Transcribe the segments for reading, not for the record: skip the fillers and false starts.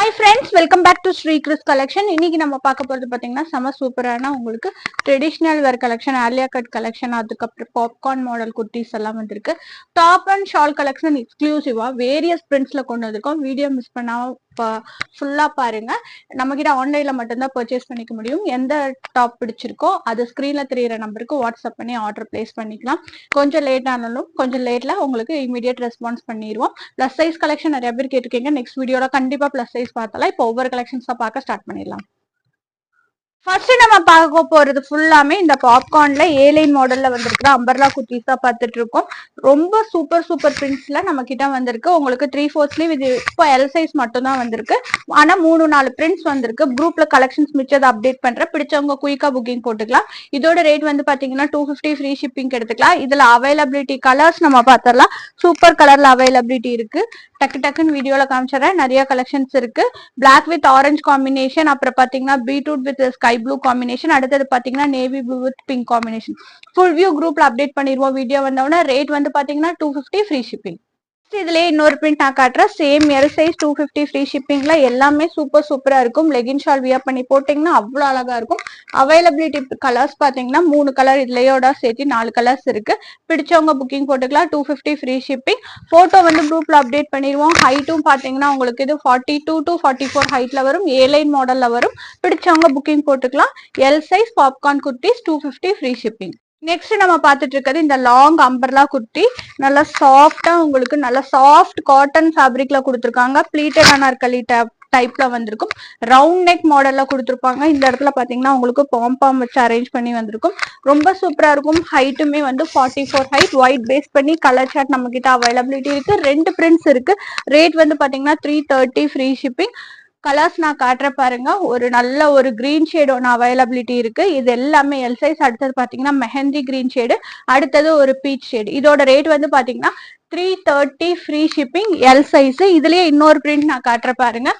Hi friends, welcome back to Sri Chris collection. இன்னைக்கு நம்ம பார்க்க போறது பாத்தீங்கன்னா செம சூப்பரான உங்களுக்கு traditional wear collection, Alia cut collection, அதுக்கப்புறம் பாப்கார்ன் மாடல் குர்த்திஸ் எல்லாம் வந்திருக்கு. டாப் அண்ட் ஷால் கலெக்ஷன் எக்ஸ்க்ளூசிவா வேரியஸ் பிரிண்ட்ஸ்ல கொண்டு வந்திருக்கோம். வீடியோ மிஸ் பண்ணாம ஃபுல்லா பாருங்க. நம்ம கிட்ட ஆன்லைன்ல மட்டும்தான் பர்ச்சேஸ் பண்ணிக்க முடியும். எந்த டாப் பிடிச்சிருக்கோ அது ஸ்கிரீன்ல தெரியுற நம்பருக்கு வாட்ஸ்அப் பண்ணி ஆர்டர் பிளேஸ் பண்ணிக்கலாம். கொஞ்சம் லேட் ஆனாலும் கொஞ்சம் லேட்ல உங்களுக்கு இமீடியட் ரெஸ்பான்ஸ் பண்ணிடுவோம். பிளஸ் சைஸ் கலெக்ஷன் நிறைய பேர் கேட்டிருக்கீங்க. நெக்ஸ்ட் வீடியோல கண்டிப்பா பிளஸ் சைஸ் பார்த்தலாம். இப்போ ஒவ்வொரு கலெக்ஷன்ஸா பார்க்க ஸ்டார்ட் பண்ணிடலாம். ஃபர்ஸ்ட் நம்ம பார்க்க போறது ஃபுல்லாமே இந்த பாப்கார்ன்ல ஏலைன் மாடல்ல வந்திருக்கிற அம்பர்லா குர்த்திஸ் தான் பார்த்துட்டு இருக்கோம். ரொம்ப சூப்பர் பிரிண்ட்ஸ்ல நம்ம கிட்ட வந்திருக்கு. உங்களுக்கு 3/4 ஸ்லீவ், இது இப்போ எல் சைஸ் மட்டும் தான் வந்திருக்கு. ஆனா 3-4 பிரிண்ட்ஸ் வந்திருக்கு. குரூப்ல கலெக்ஷன்ஸ் மிச்சதை அப்டேட் பண்றேன். பிடிச்சவங்க குயிக்கா புக்கிங் போட்டுக்கலாம். இதோட ரேட் வந்து பாத்தீங்கன்னா 250 ஃப்ரீ ஷிப்பிங் எடுத்துக்கலாம். இதுல அவைலபிலிட்டி கலர்ஸ் நம்ம பார்த்தரலாம். சூப்பர் கலர்ல அவைலபிலிட்டி இருக்கு. டக்குன்னு வீடியோல காமிச்சிடறேன். நிறைய கலெக்ஷன்ஸ் இருக்கு. பிளாக் வித் ஆரஞ்சு காம்பினேஷன், அப்புறம் பாத்தீங்கன்னா beetroot with sky blue combination, அடுத்தது பாத்தீங்கன்னா navy blue with pink combination. Full view குரூப்ல அப்டேட் பண்ணிடுவோம். வீடியோ வந்தோடனே ரேட் வந்து பாத்தீங்கன்னா 250 ஃப்ரீ ஷிப்பிங். இதுலயே இன்னொரு பிரிண்ட் நான் காட்டுறேன். சேம் எல் சைஸ் 250 ஃப்ரீ ஷிப்பிங்ல எல்லாமே சூப்பரா இருக்கும். லெகின் ஷால் வியர் பண்ணி போட்டீங்கன்னா அவ்வளவு அழகா இருக்கும். அவைலபிலிட்டி கலர்ஸ் பாத்தீங்கன்னா 3 கலர், இதுலயோட சேர்த்து 4 கலர்ஸ் இருக்கு. பிடிச்சவங்க புக்கிங் போட்டுக்கலாம். 250 ஃப்ரீ ஷிப்பிங். போட்டோ வந்து குரூப்ல அப்டேட் பண்ணிடுவோம். ஹைட்டும் பாத்தீங்கன்னா உங்களுக்கு இது 42 to 44 ஹைட்ல வரும். ஏலைன் மாடல்ல வரும். பிடிச்சவங்க புக்கிங் போட்டுக்கலாம். L size popcorn kurtis 250 free shipping. Next நம்ம பார்த்துட்டு இருக்கிறது இந்த லாங் அம்பர்லா குர்த்தி. நல்லா சாஃப்டா உங்களுக்கு நல்லா சாஃப்ட் காட்டன் ஃபேப்ரிக்ல கொடுத்துருக்காங்க. பிளீட்டட் அனார்கலி டைப்ல வந்திருக்கும். ரவுண்ட் நெக் மாடல்ல கொடுத்துருப்பாங்க. இந்த இடத்துல பாத்தீங்கன்னா உங்களுக்கு பாம் வச்சு அரேஞ்ச் பண்ணி வந்திருக்கும். ரொம்ப சூப்பரா இருக்கும். ஹைட்டுமே வந்து 44 ஹைட். ஒயிட் பேஸ் பண்ணி கலர் சார்ட் நம்ம கிட்ட அவைலபிலிட்டி இருக்கு. 2 பிரிண்ட்ஸ் இருக்கு. ரேட் வந்து பாத்தீங்கன்னா 330 ஃப்ரீ ஷிப்பிங். கலர்ஸ் நான் காட்டுற பாருங்க. ஒரு நல்ல ஒரு கிரீன் ஷேட் ஒன்று அவைலபிலிட்டி இருக்கு. இது எல்லாமே எல் சைஸ். அடுத்தது பாத்தீங்கன்னா மெஹந்தி கிரீன் ஷேடு, அடுத்தது ஒரு பீச் ஷேடு. இதோட ரேட் வந்து பாத்தீங்கன்னா 330 ஃப்ரீ ஷிப்பிங். L size. இதுலயே இன்னொரு பிரிண்ட் நான் காட்டுற பாருங்க.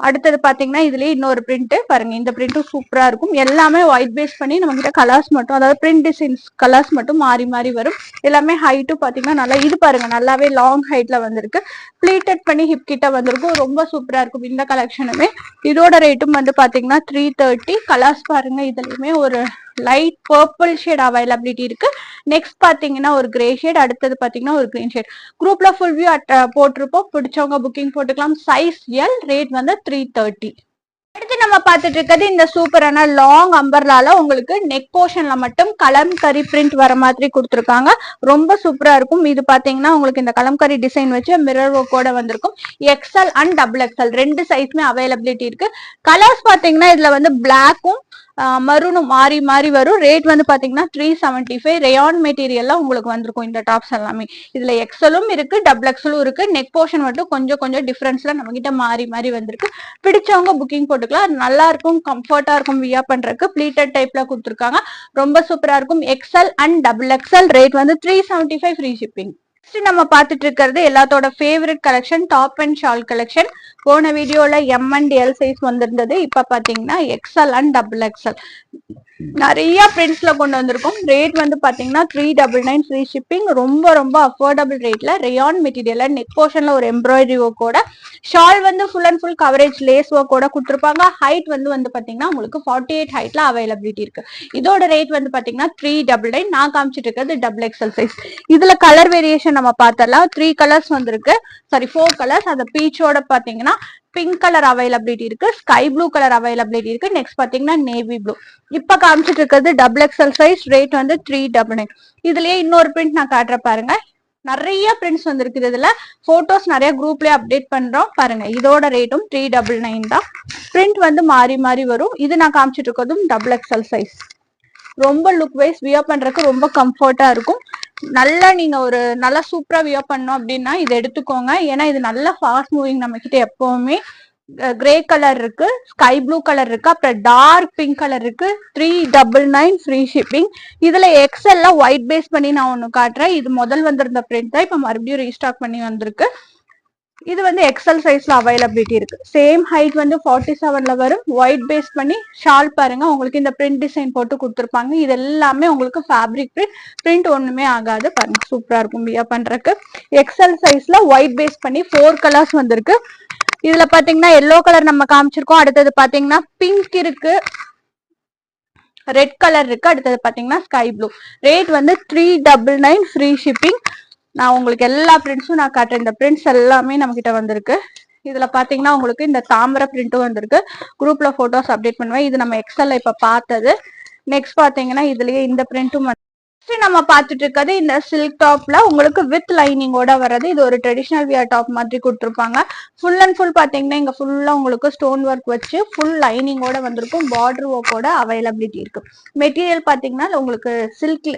அடுத்தது பாத்தீங்கன்னா இதுலயே இன்னொரு பிரிண்ட் பாருங்க. இந்த பிரிண்ட்டும் சூப்பரா இருக்கும். எல்லாமே ஒயிட் பேஸ் பண்ணி நம்ம கிட்ட கலர்ஸ் மட்டும், அதாவது பிரிண்ட் டிசைன்ஸ் கலர்ஸ் மட்டும் மாறி வரும். எல்லாமே ஹைட்டும் பாத்தீங்கன்னா நல்லா இது பாருங்க, நல்லாவே லாங் ஹைட்ல வந்திருக்கு. பிளீட்டட் பண்ணி ஹிப் கிட்ட வந்திருக்கும். ரொம்ப சூப்பரா இருக்கும் இந்த கலெக்ஷனுமே. இதோட ரேட்டும் வந்து பாத்தீங்கன்னா 330. கலர்ஸ் பாருங்க. இதுலயுமே ஒரு லைட் பர்பிள் ஷேட் அவைலபிலிட்டி இருக்கு. நெக்ஸ்ட் பாத்தீங்கன்னா ஒரு கிரே ஷேட், அடுத்தது பாத்தீங்கன்னா ஒரு கிரீன் ஷேட். குரூப்ல ஃபுல் வியூ போட்டிருப்போம். பிடிச்சவங்க புக்கிங் போட்டுக்கலாம். Size L. ரேட் வந்து 330. அடுத்து நம்ம பார்த்துட்டு இருக்கிறது இந்த சூப்பரான லாங் அம்பர்லால உங்களுக்கு நெக் போர்ஷன்ல மட்டும் கலம்கரி பிரிண்ட் வர மாதிரி கொடுத்துருக்காங்க. ரொம்ப சூப்பரா இருக்கும். இது பாத்தீங்கன்னா உங்களுக்கு இந்த கலம்கரி டிசைன் வச்சு மிரர் ஒர்க்கோட வந்திருக்கும். எக்ஸ்எல் அண்ட் டபுள் எக்ஸ்எல் 2 சைஸ்மே அவைலபிலிட்டி இருக்கு. கலர்ஸ் பாத்தீங்கன்னா இதுல வந்து பிளாக்கும் மரூனும் மாறி வரும். ரேட் வந்து பாத்தீங்கன்னா 375. ரேயான் மெட்டீரியல்ல உங்களுக்கு வந்திருக்கும் இந்த டாப்ஸ் எல்லாமே. இதுல எக்ஸலும் இருக்கு, டபுள் எக்ஸலும் இருக்கு. நெக் போர்ஷன் மட்டும் கொஞ்சம் டிஃபரன்ஸ்ல நம்ம கிட்ட மாறி வந்திருக்கு. பிடிச்சவங்க புக்கிங் போட்டுக்கலாம். நல்லா இருக்கும், கம்ஃபர்ட்டா இருக்கும் வியர் பண்றதுக்கு. பிளீட்டட் டைப்ல கொடுத்துருக்காங்க. ரொம்ப சூப்பரா இருக்கும். XL and double XL. Rate வந்து 375 ஃப்ரீ ஷிப்பிங். நம்ம பார்த்துட்டு இருக்கிறது எல்லாத்தோட favourite collection, top and shawl collection. போன வீடியோல எம் அண்ட் எல் சைஸ் வந்திருந்தது. இப்ப பாத்தீங்கன்னா எக்ஸ்எல் அண்ட் டபுள் எக்ஸ்எல் நிறைய பிரிண்ட்ஸ்ல கொண்டு வந்திருக்கும். ரேட் வந்து பாத்தீங்கன்னா 399 ஃப்ரீ ஷிப்பிங். ரொம்ப அஃபோர்டபுள் ரேட்ல ரேயான் மெட்டீரியல்ல நெக் போர்ஷன்ல ஒரு எம்ப்ராய்டரி ஒர்க்கோட, ஷால் வந்து full and full coverage lace ஒர்க்கோட கொடுத்துருப்பாங்க. ஹைட் வந்து பாத்தீங்கன்னா உங்களுக்கு 48 ஹைட்ல அவைலபிலிட்டி இருக்கு. இதோட ரேட் வந்து பாத்தீங்கன்னா 399. நான் காமிச்சிட்டு இருக்கிறது டபுள் எக்ஸ்எல் சைஸ். இதுல கலர் வேரியேஷன் நம்ம பார்த்தரலாம். 3 கலர்ஸ் வந்திருக்கு. Sorry 4 colours. அந்த பீச்சோட பாத்தீங்கன்னா பிங்க் கலர் அவைலபிலிட்டி இருக்கு. ஸ்கை ப்ளூ கலர் அவைலபிலிட்டி இருக்கு. நெக்ஸ்ட் பாத்தீங்கன்னா நேவி ப்ளூ. இப்ப காமிச்சிட்டு இருக்கிறது டபுள் எக்ஸ்எல் சைஸ். ரேட் வந்து 399. இதுலயே இன்னொரு பிரிண்ட் நான் காட்டுற பாருங்க. நிறைய பிரிண்ட்ஸ் வந்திருக்கு. இதுல போட்டோஸ் நிறைய குரூப்லயே அப்டேட் பண்றோம் பாருங்க. இதோட ரேட்டும் 399 தான். பிரிண்ட் வந்து மாறி வரும். இது நான் காமிச்சிட்டு இருக்கிறதும் டபுள் எக்ஸ்எல் சைஸ். ரொம்ப லுக் வைஸ் வியர் பண்றதுக்கு ரொம்ப கம்ஃபர்ட்டா இருக்கும். நல்லா நீங்க ஒரு நல்லா சூப்பரா வியர் பண்ணோம் அப்படின்னா இது எடுத்துக்கோங்க. ஏன்னா இது நல்ல ஃபாஸ்ட் மூவிங். நம்ம கிட்ட எப்பவுமே கிரே கலர் இருக்கு, ஸ்கை ப்ளூ கலர் இருக்கு, அப்புறம் டார்க் பிங்க் கலர் இருக்கு. 399 ஃப்ரீ ஷிப்பிங். இதுல எக்ஸ்எல்ல ஒயிட் பேஸ் பண்ணி நான் ஒண்ணு காட்டுறேன். இது முதல் வந்திருந்த பிரிண்ட் தான் இப்ப மறுபடியும் ரீஸ்டாக் பண்ணி வந்திருக்கு. இது வந்து எக்ஸ்எல் சைஸ்ல அவைலபிலிட்டி இருக்கு. சேம் ஹைட் வந்து 47ல வரும். ஒயிட் பேஸ் பண்ணி ஷால் பாருங்க. உங்களுக்கு இந்த பிரிண்ட் டிசைன் போட்டு கொடுத்துருப்பாங்க. இது எல்லாமே உங்களுக்கு ஃபேப்ரிக் பிரிண்ட் ஒண்ணுமே ஆகாது. பாருங்க சூப்பரா இருக்கும் வியர் பண்றதுக்கு. எக்ஸ்எல் சைஸ்ல ஒயிட் பேஸ் பண்ணி 4 கலர்ஸ் வந்திருக்கு. இதுல பாத்தீங்கன்னா எல்லோ கலர் நம்ம காமிச்சிருக்கோம். அடுத்தது பாத்தீங்கன்னா பிங்க் இருக்கு, ரெட் கலர் இருக்கு, அடுத்தது பாத்தீங்கன்னா ஸ்கை ப்ளூ. ரேட் வந்து 399 ஃப்ரீ ஷிப்பிங். நான் உங்களுக்கு எல்லா பிரிண்ட்ஸும் நான் காட்டுறேன். இந்த பிரிண்ட்ஸ் எல்லாமே நம்ம கிட்ட வந்திருக்கு. இதுல பாத்தீங்கன்னா உங்களுக்கு இந்த தாமரை பிரிண்ட்டும் வந்திருக்கு. குரூப்ல போட்டோஸ் அப்டேட் பண்ணுவேன். இது நம்ம எக்ஸல்ல இப்ப பார்த்தது. நெக்ஸ்ட் பாத்தீங்கன்னா இதுலயே இந்த பிரிண்ட்டும் நம்ம பார்த்துட்டு இருக்கிறது இந்த சில்க் டாப்ல உங்களுக்கு வித் லைனிங்கோட வர்றது. இது ஒரு ட்ரெடிஷனல் வியர் டாப் மாதிரி கொடுத்துருப்பாங்க. ஃபுல் அண்ட் ஃபுல் பாத்தீங்கன்னா இங்க ஃபுல்லா உங்களுக்கு ஸ்டோன் ஒர்க் வச்சு ஃபுல் லைனிங்கோட வந்திருக்கும். பார்டர் ஒர்க்கோட அவைலபிலிட்டி இருக்கு. மெட்டீரியல் பாத்தீங்கன்னா உங்களுக்கு சில்க்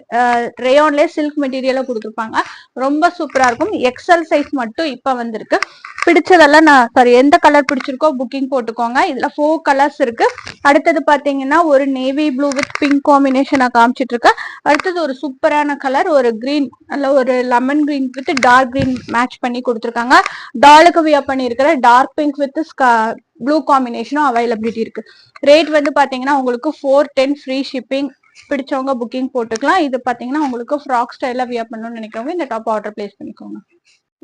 ரேயான்லயே சில்க் மெட்டீரியல கொடுத்துருப்பாங்க. ரொம்ப சூப்பரா இருக்கும். எக்ஸல் சைஸ் மட்டும் இப்ப வந்திருக்கு. பிடிச்சதெல்லாம் நான் சாரி எந்த கலர் பிடிச்சிருக்கோ புக்கிங் போட்டுக்கோங்க. இதுல 4 கலர்ஸ் இருக்கு. அடுத்தது பாத்தீங்கன்னா ஒரு navy blue with pink combination நான் காமிச்சிட்டு இருக்கேன். அடுத்தது ஒரு சூப்பரான கலர் ஒரு கிரீன், அல்ல ஒரு lemon green with dark green match பண்ணி கொடுத்துருக்காங்க. டாலுக்கு வியர் பண்ணி இருக்கிற டார்க் பிங்க் வித் ப்ளூ காம்பினேஷனும் அவைலபிலிட்டி இருக்கு. ரேட் வந்து பாத்தீங்கன்னா உங்களுக்கு 410 ஃப்ரீ ஷிப்பிங். பிடிச்சவங்க புக்கிங் போட்டுக்கலாம். இது பாத்தீங்கன்னா உங்களுக்கு ஃப்ராக் ஸ்டைல வியர் பண்ணணும்னு நினைக்கிறவங்க இந்த டாப் ஆர்டர் பிளேஸ் பண்ணிக்கோங்க.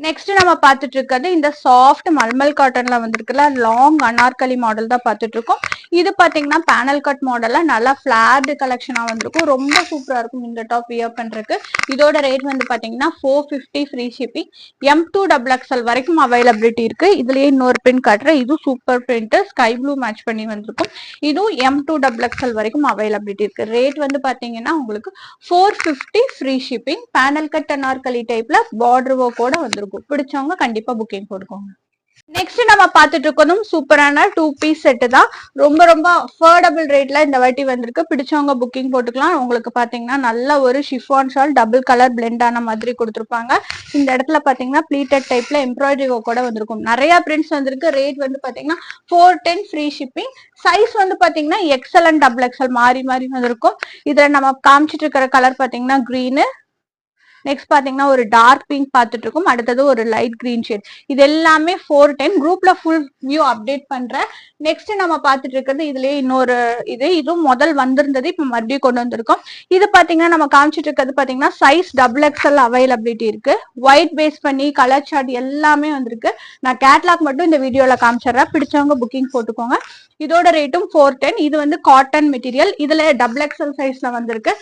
நெக்ஸ்ட் நம்ம பார்த்துட்டு இருக்கிறது இந்த சாஃப்ட் மல்மல் காட்டன்ல வந்திருக்குல்ல லாங் அனார்கலி மாடல் தான் பார்த்துட்டு இருக்கோம். இது பாத்தீங்கன்னா பேனல் கட் மாடல்ல நல்லா பிளாட் கலெக்ஷனா வந்திருக்கும். ரொம்ப சூப்பரா இருக்கும் இந்த டாப் வியர் பண்றதுக்கு. இதோட ரேட் வந்து பாத்தீங்கன்னா 450 ஃப்ரீ ஷிப்பிங். M2XXL வரைக்கும் அவைலபிலிட்டி இருக்கு. இதுலயே இன்னொரு பிரிண்ட் காட்டுறேன். இது super print sky blue match பண்ணி வந்திருக்கும். இதுவும் M2XXL வரைக்கும் அவைலபிலிட்டி இருக்கு. ரேட் வந்து பாத்தீங்கன்னா உங்களுக்கு 450 free shipping. Panel cut Anarkali டைப்ல பார்டர் ஒர்க்கோட வந்திருக்கும். பிடிச்சவங்க கண்டிப்பா புக்கிங் போட்டுக்கோங்க. நெக்ஸ்ட் நம்ம பார்த்துட்டு இருக்கதும் சூப்பரான 2 பீஸ் செட் தான். ரொம்ப ரொம்ப அஃபோர்டபுள் ரேட்ல இந்த வாட்டி வந்திருக்கு. பிடிச்சவங்க புக்கிங் போட்டுக்கலாம். உங்களுக்கு பாத்தீங்கன்னா நல்ல ஒரு chiffon shawl double colour blend ஆன மாதிரி கொடுத்துருப்பாங்க. இந்த இடத்துல பாத்தீங்கன்னா ப்ளீட்டட் டைப்ல எம்ப்ராய்டரி கூட வந்திருக்கும். நிறைய பிரிண்ட்ஸ் வந்திருக்கு. ரேட் வந்து பாத்தீங்கன்னா 410 ஃப்ரீ ஷிப்பிங். சைஸ் வந்து பாத்தீங்கன்னா XL அண்ட் XXL மாறி மாறி வந்திருக்கும். இதுல நம்ம காமிச்சிட்டு இருக்கிற கலர் பாத்தீங்கன்னா கிரீனு, நெக்ஸ்ட் பாத்தீங்கன்னா ஒரு டார்க் பிங்க் பார்த்துட்டு இருக்கும். அடுத்தது ஒரு லைட் கிரீன் ஷேட். இது எல்லாமே 410. குரூப்ல ஃபுல் வியூ அப்டேட் பண்றேன். நெக்ஸ்ட் நம்ம பார்த்துட்டு இருக்கிறது இதுலயே இன்னொரு இதுவும் முதல் வந்திருந்தது, இப்ப மறுபடியும் கொண்டு வந்திருக்கோம். இது பாத்தீங்கன்னா நம்ம காமிச்சிட்டு இருக்கிறது பாத்தீங்கன்னா சைஸ் XXL அவைலபிலிட்டி இருக்கு. ஒயிட் பேஸ் பண்ணி கலர் சார்ட் எல்லாமே வந்திருக்கு. நான் கேட்லாக் மட்டும் இந்த வீடியோல காமிச்சிடுறேன். பிடிச்சவங்க புக்கிங் போட்டுக்கோங்க. இதோட ரேட்டும் 410. இது வந்து காட்டன் மெட்டீரியல். இதுல XXL சைஸ்ல வந்திருக்கு.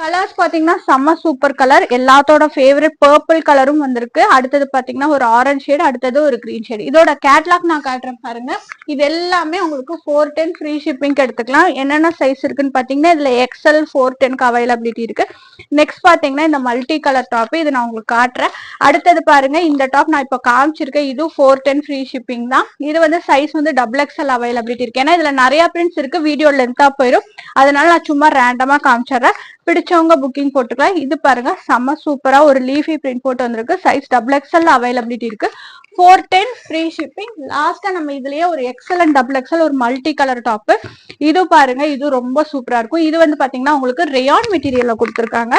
கலர்ஸ் பாத்தீங்கன்னா செம்ம சூப்பர் கலர். எல்லாத்தோட ஃபேவரட் பர்பிள் கலரும் வந்திருக்கு. அடுத்தது பாத்தீங்கன்னா ஒரு ஆரஞ்சு ஷேட், அடுத்தது ஒரு கிரீன் ஷேட். இதோட கேட்லாக் நான் காட்டுறேன் பாருங்க. இது எல்லாமே உங்களுக்கு 410 ஃப்ரீ ஷிப்பிங் எடுத்துக்கலாம். என்னென்ன சைஸ் இருக்குன்னு பாத்தீங்கன்னா இதுல XL 410க்கு அவைலபிலிட்டி இருக்கு. நெக்ஸ்ட் பாத்தீங்கன்னா இந்த மல்டி கலர் டாப் இது நான் உங்களுக்கு காட்டுறேன். அடுத்தது பாருங்க இந்த டாப் நான் இப்போ காமிச்சிருக்கேன். இது 410 ஃப்ரீ ஷிப்பிங் தான். இது வந்து சைஸ் வந்து XXL அவைலபிலிட்டி இருக்கு. ஏன்னா இதுல நிறைய பிரிண்ட்ஸ் இருக்கு. வீடியோ லென்த்தா போயிடும். அதனால நான் சும்மா ரேண்டமா காமிச்சிடுறேன். பிடிச்சவங்க புக்கிங் போட்டுக்கலாம். இது பாருங்க செம்ம சூப்பரா ஒரு லீஃபி பிரிண்ட் போட்டு வந்திருக்கு. சைஸ் XXL அவைலபிலிட்டி இருக்கு. 410 ஃப்ரீ ஷிப்பிங். லாஸ்டா நம்ம இதுலயே ஒரு XL அண்ட் XXL ஒரு மல்டி கலர் டாப். இது பாருங்க, இது ரொம்ப சூப்பரா இருக்கும். இது வந்து பாத்தீங்கன்னா உங்களுக்கு ரேயான் மெட்டீரியல்ல கொடுத்துருக்காங்க.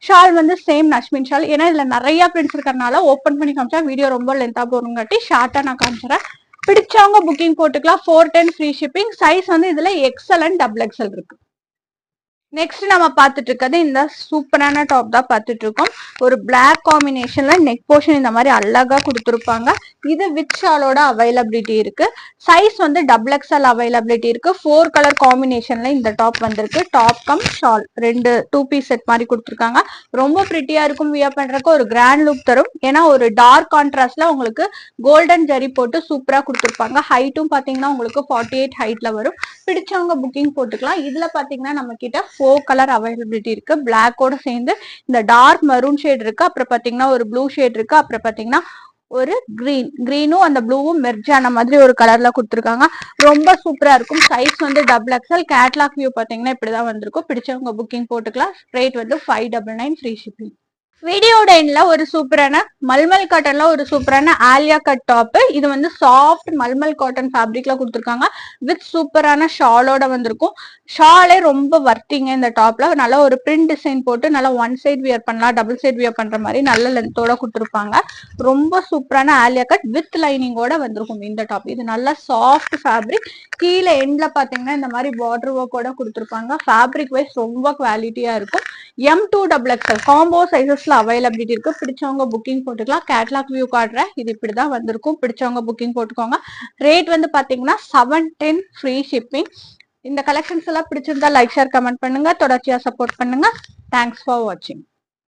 ஷால் வந்து சேம் நஷ்மின் ஷால். ஏன்னா இதுல நிறைய பிரிண்ட்ஸ் இருக்கறனால ஓபன் பண்ணி காமிச்சா வீடியோ ரொம்ப லென்த்தா போறங்காட்டி ஷார்ட்டா நான் காமிச்சிடறேன். பிடிச்சவங்க புக்கிங் போட்டுக்கலாம். 410 ஃப்ரீ ஷிப்பிங். சைஸ் வந்து இதுல XL அண்ட் XXL இருக்கு. நெக்ஸ்ட் நம்ம பார்த்துட்டு இருக்கிறது இந்த சூப்பரான டாப் தான் பார்த்துட்டு இருக்கோம். ஒரு பிளாக் காம்பினேஷன்ல நெக் போர்ஷன் இந்த மாதிரி அழகா கொடுத்துருப்பாங்க. இது வித் ஷாலோட அவைலபிலிட்டி இருக்கு. சைஸ் வந்து XXL அவைலபிலிட்டி இருக்கு. 4 கலர் காம்பினேஷன்ல இந்த டாப் வந்திருக்கு. டாப் கம் ஷால் ரெண்டு 2 பீஸ் செட் மாதிரி கொடுத்துருக்காங்க. ரொம்ப பிரிட்டியா இருக்கும். வியர் பண்றதுக்கு ஒரு கிராண்ட் லுக் தரும். ஏன்னா ஒரு டார்க் கான்ட்ராஸ்ட்ல உங்களுக்கு கோல்டன் ஜரி போட்டு சூப்பரா கொடுத்துருப்பாங்க. ஹைட்டும் பாத்தீங்கன்னா உங்களுக்கு 48 ஹைட்ல வரும். பிடிச்சவங்க புக்கிங் போட்டுக்கலாம். இதுல பாத்தீங்கன்னா நம்ம கிட்ட 4 கலர் அவைலபிலிட்டி இருக்கு. பிளாக்கோட சேர்ந்து இந்த டார்க் மெரூன் ஷேட் இருக்கு. அப்புறம் பாத்தீங்கன்னா ஒரு ப்ளூ ஷேட் இருக்கு. அப்புறம் பாத்தீங்கன்னா ஒரு கிரீனும் அந்த ப்ளூவும் மெர்ஜ் ஆன மாதிரி ஒரு கலர்ல கொடுத்துருக்காங்க. ரொம்ப சூப்பரா இருக்கும். சைஸ் வந்து XXL. கேட்லாக் வியூ பாத்தீங்கன்னா இப்படிதான் வந்திருக்கும். பிடிச்சவங்க புக்கிங் போட்டுக்கலாம். ரேட் வந்து 599 ஃப்ரீ ஷிப்பிங். வீடியோட எண்ட்ல ஒரு சூப்பரான மல்மல் காட்டன்ல ஒரு சூப்பரான ஆலியா கட் டாப். இது வந்து சாஃப்ட் மல்மல் காட்டன் ஃபேப்ரிக்ல கொடுத்துருக்காங்க. வித் சூப்பரான ஷாலோட வந்திருக்கும். ஷாலே ரொம்ப வர்த்திங்க இந்த டாப்ல. நல்லா ஒரு பிரிண்ட் டிசைன் போட்டு நல்லா ஒன் சைட் வியர் பண்ணலாம், டபுள் சைட் வியர் பண்ற மாதிரி நல்ல லென்த்தோட கொடுத்துருப்பாங்க. ரொம்ப சூப்பரான ஆலியா கட் வித் லைனிங்கோட வந்திருக்கும் இந்த டாப். இது நல்லா சாஃப்ட் ஃபேப்ரிக். கீழே எண்ட்ல பாத்தீங்கன்னா இந்த மாதிரி பார்டர் ஒர்க்கோட கொடுத்துருப்பாங்க. ஃபேப்ரிக் வைஸ் ரொம்ப குவாலிட்டியா இருக்கும். M2XXL காம்போ சைசஸ்ல சைஸஸ்ல அவைலபிலிட்டி இருக்கு. பிடிச்சவங்க புக்கிங் போட்டுக்கலாம். கேட்லாக் வியூ காட்டுறேன். இது இப்படிதான் வந்திருக்கும். பிடிச்சவங்க புக்கிங் போட்டுக்கோங்க. ரேட் வந்து பாத்தீங்கன்னா 710 ஃப்ரீ ஷிப்பிங். இந்த கலெக்ஷன்ஸ் எல்லாம் பிடிச்சிருந்தா லைக் ஷேர் கமெண்ட் பண்ணுங்க. தொடர்ச்சியா சப்போர்ட் பண்ணுங்க. தேங்க்ஸ் ஃபார் வாட்சிங்.